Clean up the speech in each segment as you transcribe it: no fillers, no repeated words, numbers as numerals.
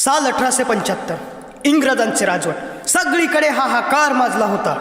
साल 1875 इंग्रजांचे राजवट, सगळीकडे हाहाकार माजला होता.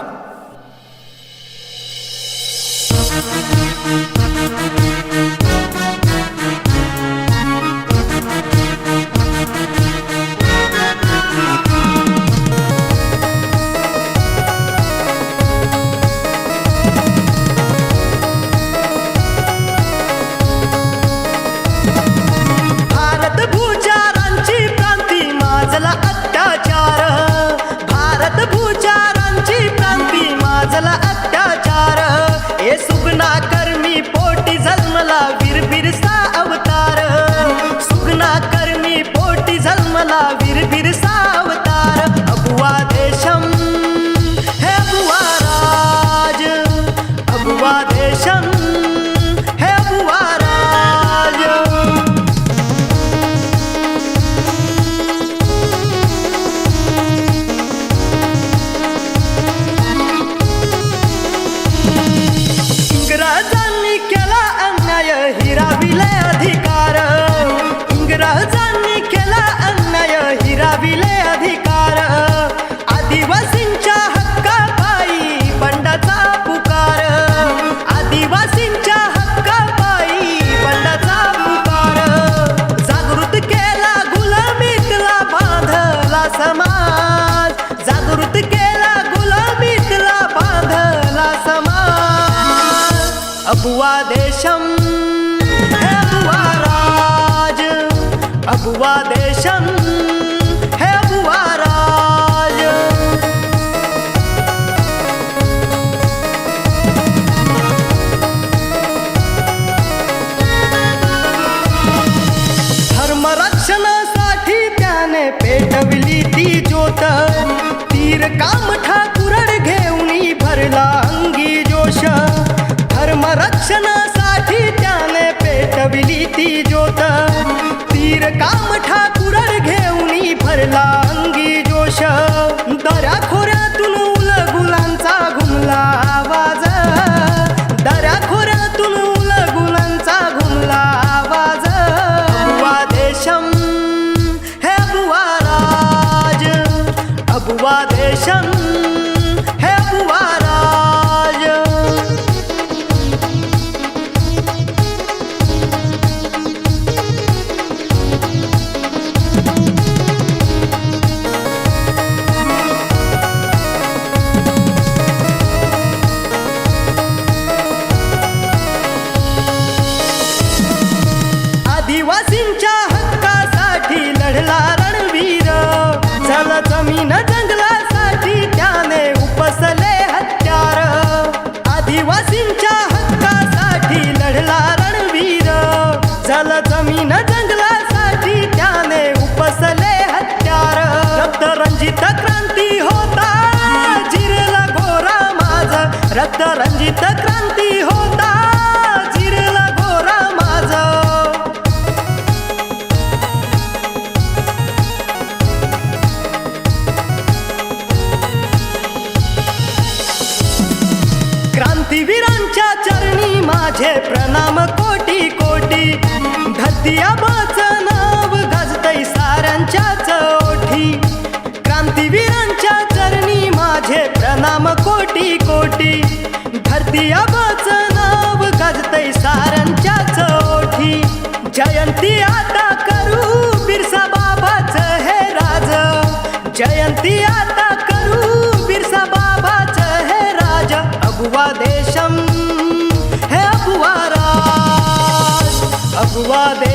सुगना कर्मी पोटी जन्मला वीर बिरसा अवतार, सुगना कर्मी पोटी जन्मला वीर बिरसा अवतार. अबुवा देशम हे अबुवा राज, अबुवा देशम हे अबुवा राज. इंग्रजांनी केला अन्याय हिराविले अधिकार, इंग्रजांनी केला अन्याय हिराविले अधिकार. आदिवासींच्या हक्कापायी बंडाचा पुकार, आदिवासींच्या हक्कापायी बंडाचा पुकार. जागृत केला गुलामीतला बांधला समाज, जागृत केला गुलामीतला बांधला समाज. अबुवा देशम हे अबुवा राज, अबुवा देशम हे अबुवा राज. धर्मरक्षणासाठी त्याने पेटविली ती ज्योत, तीर कामठा कुरड घेऊनी भरला अंगी जोश. धर्मरक्षणासाठी त्याने पेटविली ती ज्योत, तीर कामठा कुरड घेऊनी भरला अंगी जोश. दऱ्या खोऱ्यातून उलगुलांचा घुमला आवाज, दऱ्या खोऱ्यातून उलगुलांचा घुमला आवाज. अबुवा देशम हे अबुवा राज, अबुवा देशम हे अबुवा राज. आदिवासींच्या हक्कासाठी लढला रणवीर, जल जमीन जंगलासाठी त्याने उपसले हत्यार. आदिवासींच्या हक्कासाठी लढला रणवीर, जल जमीन जंगलासाठी त्याने उपसले हत्यार. रक्तरंजित क्रांती होता जिरला गोरा माझ, रक्तरंजित क्रांती होता जिरला गोरा माझ. क्रांतीवीरांच्या चरणी माझे प्रणाम कोटी कोटी, धरती आबाचं नाव गाजतंय साऱ्यांच्याच ओठी. क्रांतीवीरांच्या चरणी माझे प्रणाम कोटी कोटी, धरती आबाचं नाव गाजतंय साऱ्यांच्याच ओठी. जयंती आता करू बिरसा बाबाचं हे राज, जयंती आता करू बिरसा बाबाचं हे राज. अबुवा देशम हे अबुवा राज, अबुवा देशम